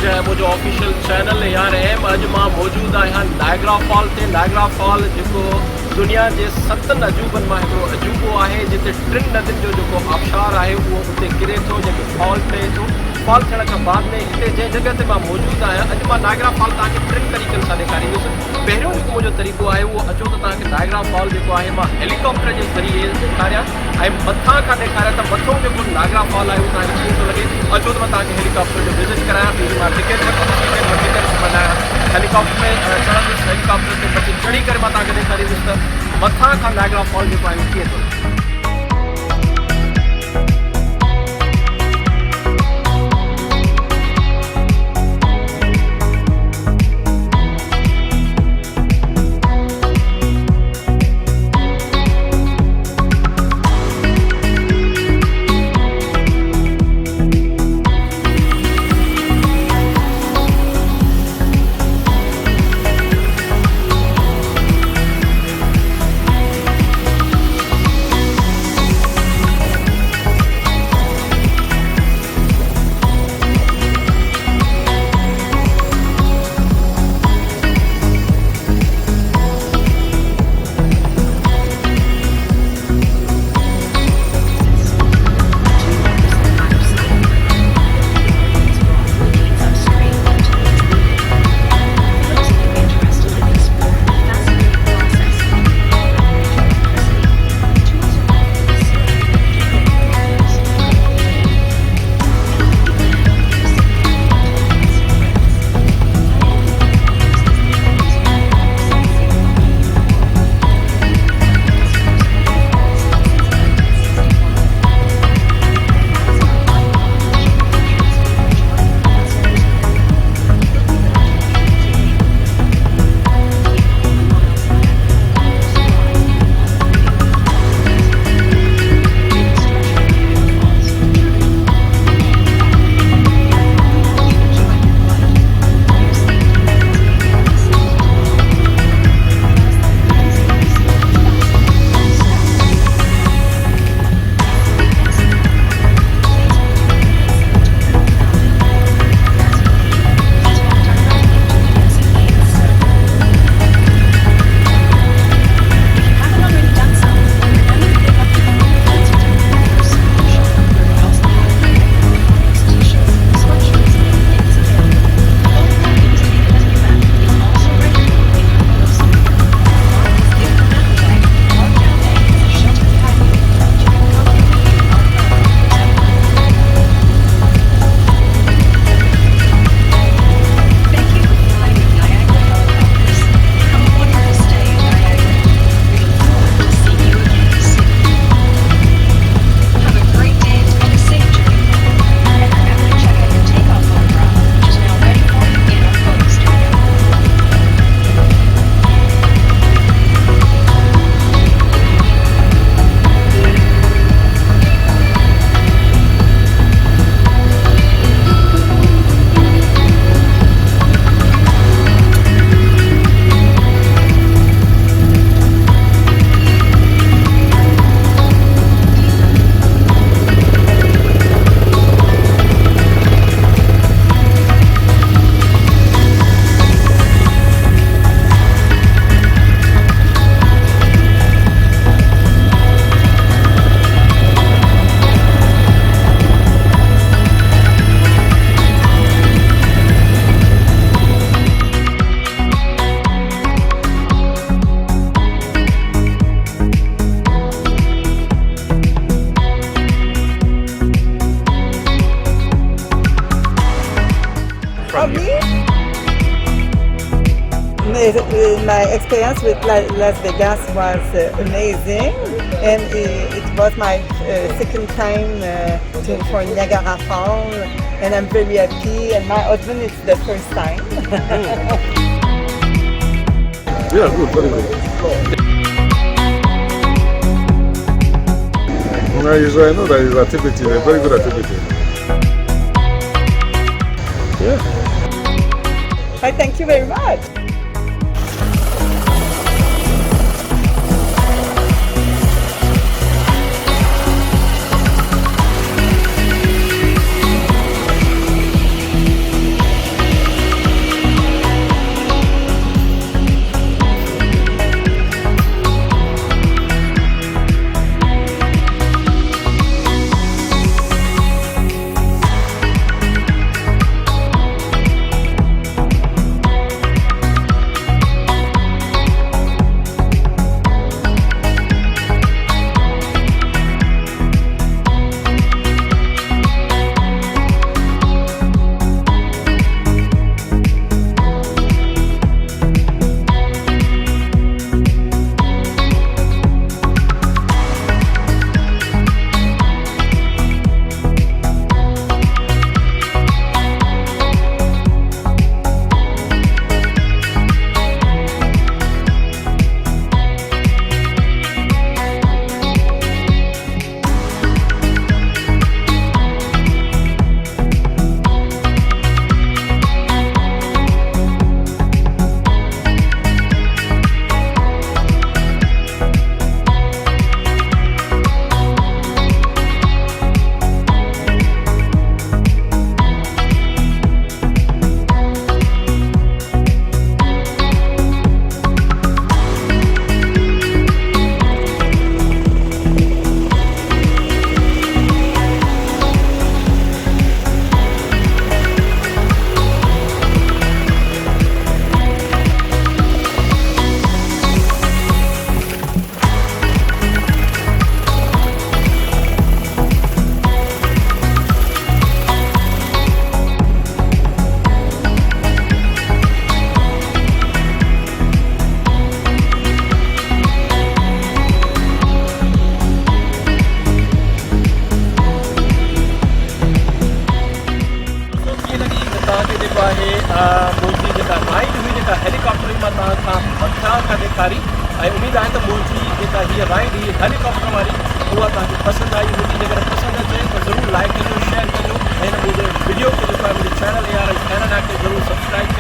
है मुझो official channel यार है अज मां मौजूद है यहाँ नायग्रा फॉल ते नायग्रा फॉल जो दुनिया के 7 अजूबन में एक अजूबो है जिते 3 नदियों जो आबशार है वो उते गिरे तो जो फॉल थे तो फॉल थियण खां बाद में इतने जै जगह से मैं मौजूद आहियां अॼु मां नायग्रा फॉल तव्हांखे 3 तरीक़नि सां ॾेखारींदुसि। पहिरियों जेको मुंहिंजो तरीक़ो आहे उहो अचो त तव्हांखे नायग्रा फॉल जेको आहे मां हेलीकॉप्टर जे ज़रिए ॾेखारियां ऐं मथां खां ॾेखारियां त मथो जेको नायग्रा फॉल आहे उहो तव्हांखे कीअं थो लॻे। अचो त मां तव्हांखे हेलीकॉप्टर जो विज़िट करायां पहिरीं मां टिकट वठी करे माना हेलीकॉप्टर में चढ़ंदुसि हेलीकॉप्टर ते मथे चढ़ी करे मां तव्हांखे ॾेखारींदुसि त मथां खां नायग्रा फॉल जेको आहे उहो कीअं थो लॻे। My experience with Las Vegas was amazing, and it was my second time for Niagara Falls, and I'm very happy. And my husband, it's the first time. Yeah, good, very good. I know that is activity, a very good activity. Yeah. I thank you very much. मुंहिंजी जेका ride हुई जेका helicopter मां तव्हां मथां खां ॾेखारी ऐं उमेदु आहे त मुंहिंजी जेका हीअ राइड हीअ हेलीकॉप्टर वारी उहा तव्हांखे पसंदि आई हूंदी। जेकर पसंदि अचे त ज़रूरु लाइक कजो, शेयर कजो ऐं हिन मुंहिंजे वीडियो खे जेको आहे मुंहिंजे चैनल ARI कैनेडा खे ज़रूरु सब्सक्राइब